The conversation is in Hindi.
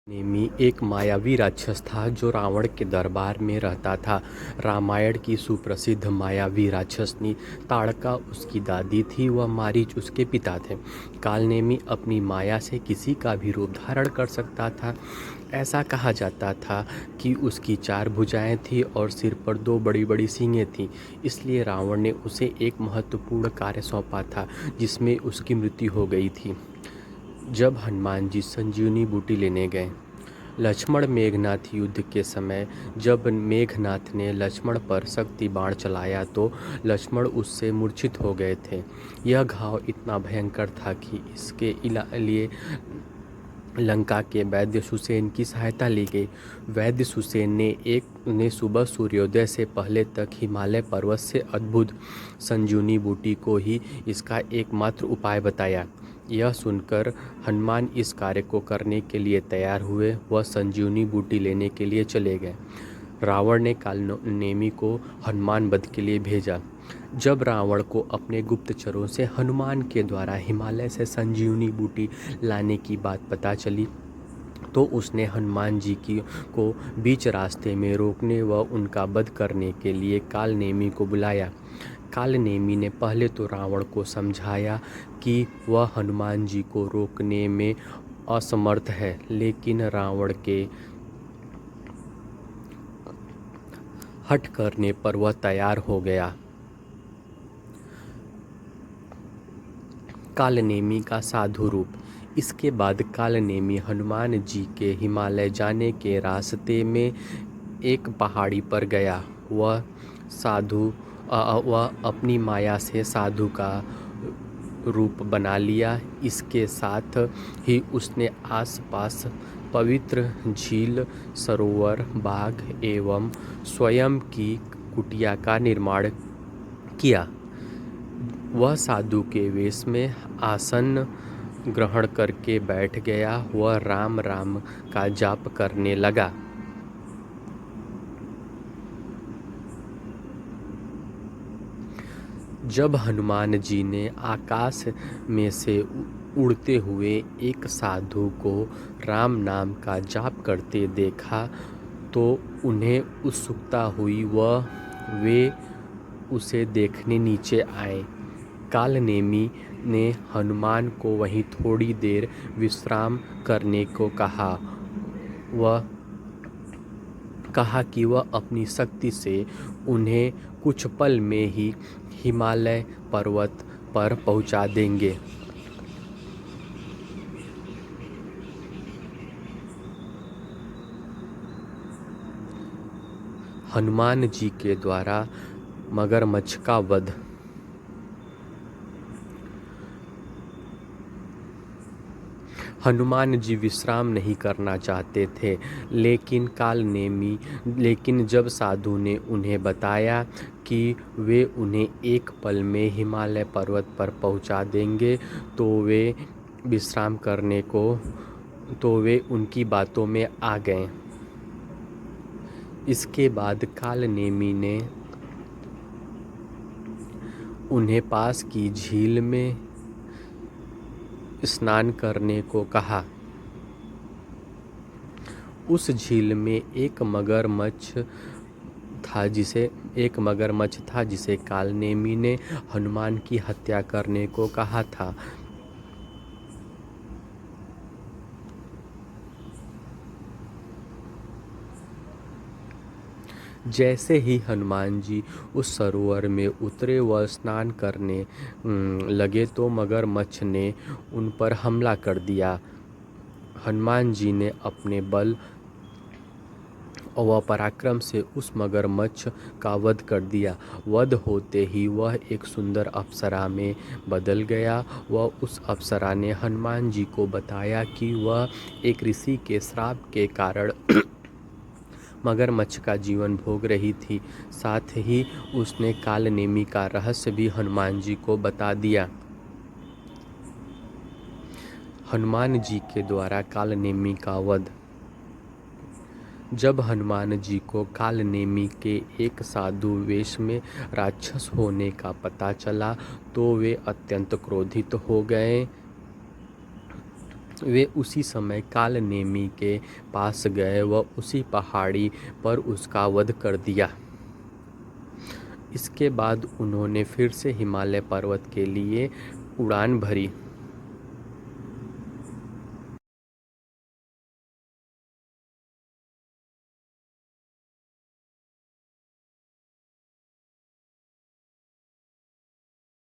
नेमि एक मायावी राक्षस था जो रावण के दरबार में रहता था। रामायण की सुप्रसिद्ध मायावी राक्षसनी ताड़का उसकी दादी थी व मारीच उसके पिता थे। कालनेमी अपनी माया से किसी का भी रूप धारण कर सकता था। ऐसा कहा जाता था कि उसकी 4 भुजाएं थीं और सिर पर 2 बड़ी बड़ी सींगें थीं। इसलिए रावण ने उसे एक महत्वपूर्ण कार्य सौंपा था जिसमें उसकी मृत्यु हो गई थी। जब हनुमान जी संजीवनी बूटी लेने गए। लक्ष्मण मेघनाथ युद्ध के समय जब मेघनाथ ने लक्ष्मण पर शक्ति बाण चलाया तो लक्ष्मण उससे मूर्छित हो गए थे। यह घाव इतना भयंकर था कि इसके लिए लंका के वैद्य सुसेन की सहायता ली गई। वैद्य सुसेन ने सुबह सूर्योदय से पहले तक हिमालय पर्वत से अद्भुत संजीवनी बूटी को ही इसका एकमात्र उपाय बताया। यह सुनकर हनुमान इस कार्य को करने के लिए तैयार हुए। वह संजीवनी बूटी लेने के लिए चले गए। रावण ने कालनेमी को हनुमान वध के लिए भेजा। जब रावण को अपने गुप्तचरों से हनुमान के द्वारा हिमालय से संजीवनी बूटी लाने की बात पता चली तो उसने हनुमान जी को बीच रास्ते में रोकने व उनका वध करने के लिए कालनेमी को बुलाया। कालनेमी ने पहले तो रावण को समझाया कि वह हनुमान जी को रोकने में असमर्थ है, लेकिन रावण के हठ करने पर वह तैयार हो गया। कालनेमी का साधु रूप। इसके बाद कालनेमी हनुमान जी के हिमालय जाने के रास्ते में एक पहाड़ी पर गया। वह अपनी माया से साधु का रूप बना लिया। इसके साथ ही उसने आसपास पवित्र झील, सरोवर, बाग एवं स्वयं की कुटिया का निर्माण किया। वह साधु के वेश में आसन ग्रहण करके बैठ गया। वह राम राम का जाप करने लगा। जब हनुमान जी ने आकाश में से उड़ते हुए एक साधु को राम नाम का जाप करते देखा तो उन्हें उत्सुकता हुई व वे उसे देखने नीचे आए। कालनेमी ने हनुमान को वहीं थोड़ी देर विश्राम करने को कहा कि वह अपनी शक्ति से उन्हें कुछ पल में ही हिमालय पर्वत पर पहुंचा देंगे। हनुमान जी के द्वारा मगरमच्छ का वध। हनुमान जी विश्राम नहीं करना चाहते थे, लेकिन जब साधु ने उन्हें बताया कि वे उन्हें एक पल में हिमालय पर्वत पर पहुंचा देंगे तो वे उनकी बातों में आ गए। इसके बाद कालनेमी ने उन्हें पास की झील में स्नान करने को कहा। उस झील में एक मगरमच्छ था जिसे कालनेमी ने हनुमान की हत्या करने को कहा था। जैसे ही हनुमान जी उस सरोवर में उतरे व स्नान करने लगे तो मगरमच्छ ने उन पर हमला कर दिया। हनुमान जी ने अपने बल व पराक्रम से उस मगरमच्छ का वध कर दिया। वध होते ही वह एक सुंदर अप्सरा में बदल गया। वह उस अप्सरा ने हनुमान जी को बताया कि वह एक ऋषि के श्राप के कारण मगरमच्छ का जीवन भोग रही थी। साथ ही उसने कालनेमी का रहस्य भी हनुमान जी को बता दिया। हनुमान जी के द्वारा कालनेमी का वध। जब हनुमान जी को कालनेमी के एक साधु वेश में राक्षस होने का पता चला तो वे अत्यंत क्रोधित हो गए वे उसी समय कालनेमी के पास गए व उसी पहाड़ी पर उसका वध कर दिया। इसके बाद उन्होंने फिर से हिमालय पर्वत के लिए उड़ान भरी।